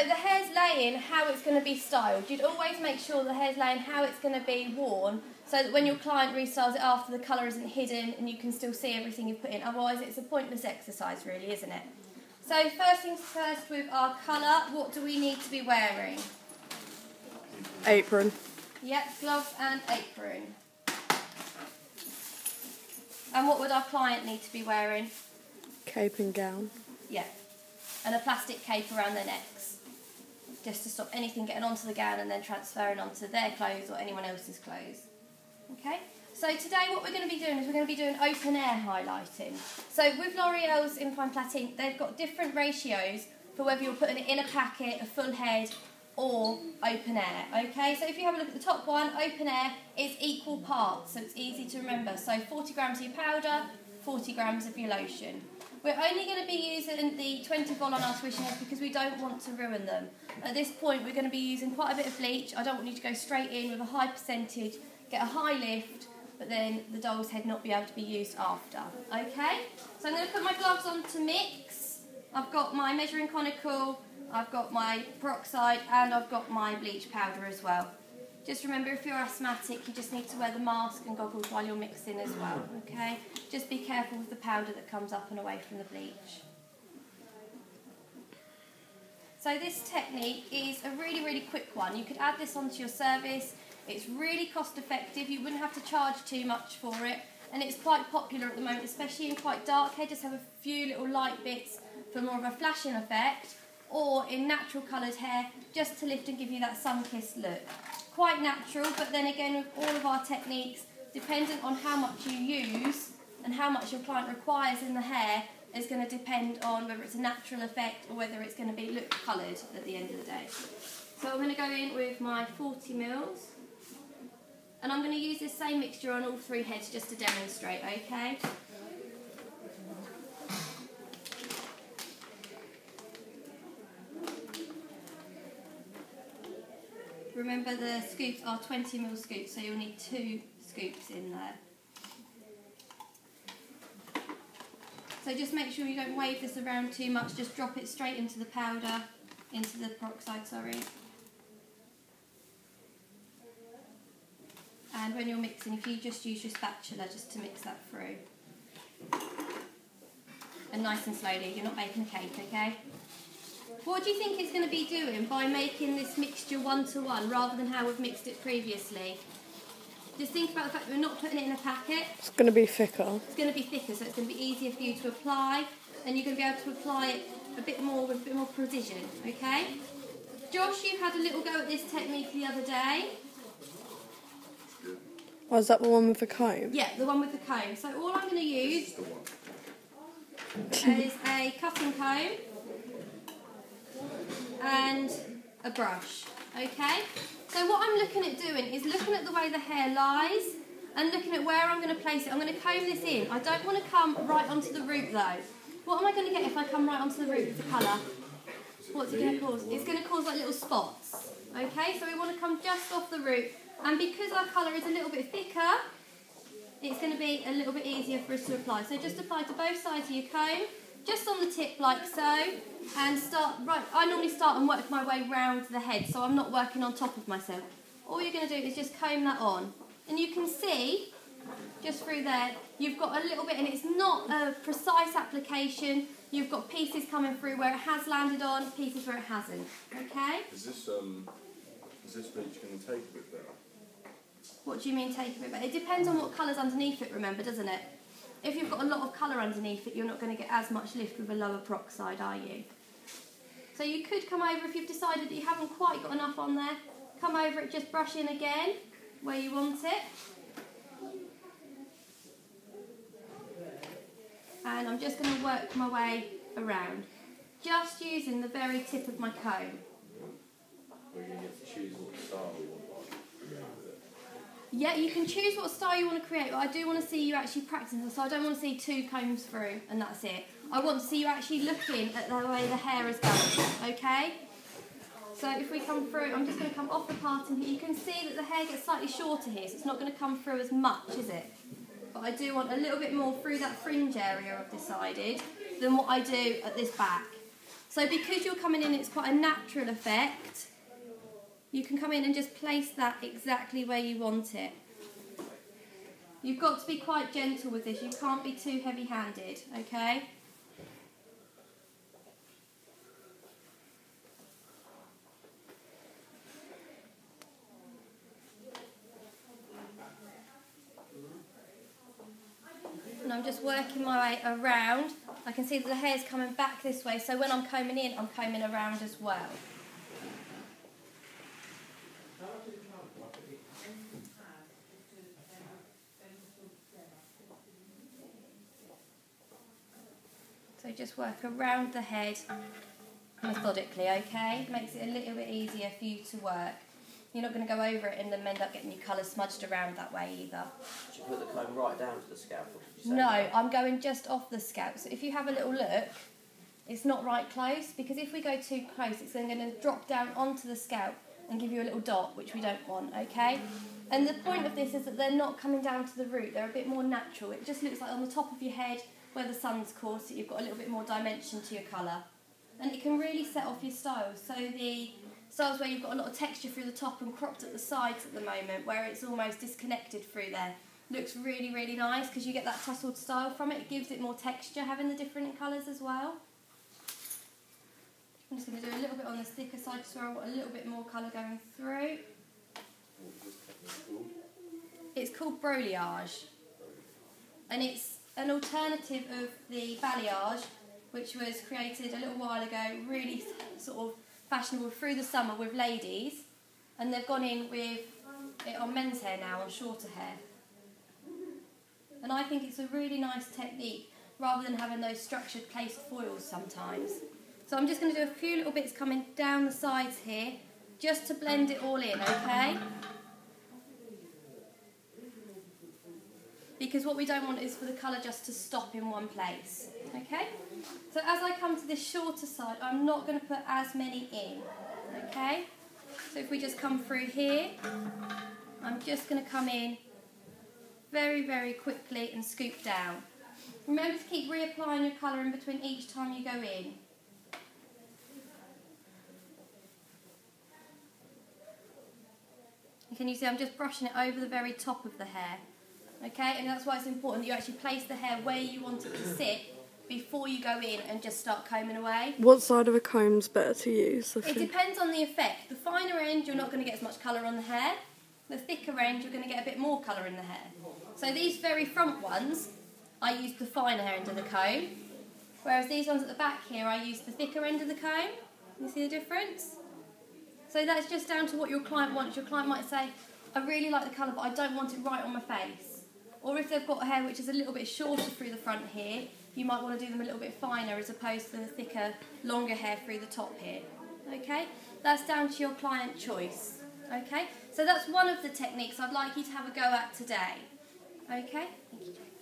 the hair's laying how it's going to be styled. You'd always make sure the hair's laying how it's going to be worn, so that when your client restyles it after, the colour isn't hidden and you can still see everything you've put in. Otherwise it's a pointless exercise really, isn't it? So first things first, with our colour, what do we need to be wearing? Apron. Yep, gloves and apron. And what would our client need to be wearing? Cape and gown. Yeah, and a plastic cape around their necks, just to stop anything getting onto the gown and then transferring onto their clothes or anyone else's clothes. Okay, so today what we're going to be doing is we're going to be doing open air highlighting. So with L'Oreal's Infine Platine, they've got different ratios for whether you're putting it in a packet, a full head, or open air. Okay, so if you have a look at the top one, open air is equal parts, so it's easy to remember. So 40 grams of your powder, 40 grams of your lotion. We're only going to be using the 20 vol on our tuition heads because we don't want to ruin them. At this point we're going to be using quite a bit of bleach. I don't want you to go straight in with a high percentage, get a high lift, but then the doll's head not be able to be used after. Okay, so I'm going to put my gloves on to mix. I've got my measuring conical, I've got my peroxide, and I've got my bleach powder as well. Just remember, if you're asthmatic, you just need to wear the mask and goggles while you're mixing as well, okay? Just be careful with the powder that comes up and away from the bleach. So this technique is a really, really quick one. You could add this onto your service. It's really cost effective. You wouldn't have to charge too much for it. And it's quite popular at the moment, especially in quite dark hair. Just have a few little light bits for more of a flashing effect, or in natural coloured hair, just to lift and give you that sun-kissed look. Quite natural, but then again, with all of our techniques, dependent on how much you use and how much your client requires in the hair, is going to depend on whether it's a natural effect or whether it's going to be look coloured at the end of the day. So I'm going to go in with my 40 mils, and I'm going to use this same mixture on all three heads just to demonstrate, okay? Remember, the scoops are 20 ml scoops, so you'll need 2 scoops in there. So just make sure you don't wave this around too much, just drop it straight into the powder, into the peroxide, sorry. And when you're mixing, if you just use your spatula just to mix that through. And nice and slowly, you're not making a cake, okay? What do you think it's going to be doing by making this mixture one-to-one rather than how we've mixed it previously? Just think about the fact that we're not putting it in a packet. It's going to be thicker. It's going to be thicker, so it's going to be easier for you to apply, and you're going to be able to apply it a bit more with a bit more precision, okay? Josh, you had a little go at this technique the other day. Oh, is that the one with the comb? Yeah, the one with the comb. So all I'm going to use is a cutting comb and a brush, okay? So what I'm looking at doing is looking at the way the hair lies and looking at where I'm going to place it. I'm going to comb this in. I don't want to come right onto the root though. What am I going to get if I come right onto the root with the colour? What's it going to cause? It's going to cause like little spots, okay? So we want to come just off the root, and because our colour is a little bit thicker, it's going to be a little bit easier for us to apply. So just apply to both sides of your comb, just on the tip like so, and start, right, I normally start and work my way round the head, so I'm not working on top of myself. All you're going to do is just comb that on. And you can see, just through there, you've got a little bit, and it's not a precise application. You've got pieces coming through where it has landed on, pieces where it hasn't, okay? Is this bleach going to take a bit better? What do you mean take a bit better? It depends on what colour's underneath it, remember, doesn't it? If you've got a lot of colour underneath it, you're not going to get as much lift with a lower peroxide, are you? So you could come over, if you've decided that you haven't quite got enough on there, come over it, just brush in again where you want it. And I'm just going to work my way around, just using the very tip of my comb. We're going to get to choose what style we want. Yeah, you can choose what style you want to create, but I do want to see you actually practicing, so I don't want to see 2 combs through and that's it. I want to see you actually looking at the way the hair is going, okay? So if we come through, I'm just going to come off the parting here. You can see that the hair gets slightly shorter here, so it's not going to come through as much, is it? But I do want a little bit more through that fringe area, I've decided, than what I do at this back. So because you're coming in, it's quite a natural effect. You can come in and just place that exactly where you want it. You've got to be quite gentle with this. You can't be too heavy-handed, okay? And I'm just working my way around. I can see that the hair's coming back this way, so when I'm combing in, I'm combing around as well. So just work around the head methodically, okay? Makes it a little bit easier for you to work. You're not going to go over it and then end up getting your colour smudged around that way either. Did you put the comb right down to the scalp, or did you say No, that? I'm going just off the scalp. So if you have a little look, it's not right close, because if we go too close, it's then going to drop down onto the scalp and give you a little dot, which we don't want, okay? And the point of this is that they're not coming down to the root. They're a bit more natural. It just looks like on the top of your head where the sun's caught, so you've got a little bit more dimension to your colour. And it can really set off your styles. So the styles where you've got a lot of texture through the top and cropped at the sides at the moment, where it's almost disconnected through there, looks really, really nice because you get that tussled style from it. It gives it more texture, having the different colours as well. I'm just going to do a little bit on this thicker side so I want a little bit more colour going through. It's called Brogliage, and it's an alternative of the balayage, which was created a little while ago, really sort of fashionable through the summer with ladies, and they've gone in with it on men's hair now, on shorter hair. And I think it's a really nice technique rather than having those structured placed foils sometimes. So I'm just going to do a few little bits coming down the sides here, just to blend it all in, okay? Because what we don't want is for the colour just to stop in one place, okay? So as I come to this shorter side, I'm not going to put as many in, okay? So if we just come through here, I'm just going to come in very, very quickly and scoop down. Remember to keep reapplying your colour in between each time you go in. Can you see I'm just brushing it over the very top of the hair? Okay, and that's why it's important that you actually place the hair where you want it to sit before you go in and just start combing away. What side of a comb's better to use? It depends on the effect. The finer end, you're not going to get as much colour on the hair. The thicker end, you're going to get a bit more colour in the hair. So these very front ones, I use the finer end of the comb, whereas these ones at the back here, I use the thicker end of the comb. You see the difference? So that's just down to what your client wants. Your client might say, I really like the colour, but I don't want it right on my face. Or if they've got hair which is a little bit shorter through the front here, you might want to do them a little bit finer as opposed to the thicker, longer hair through the top here. Okay? That's down to your client choice. Okay? So that's one of the techniques I'd like you to have a go at today. Okay? Thank you, Jane.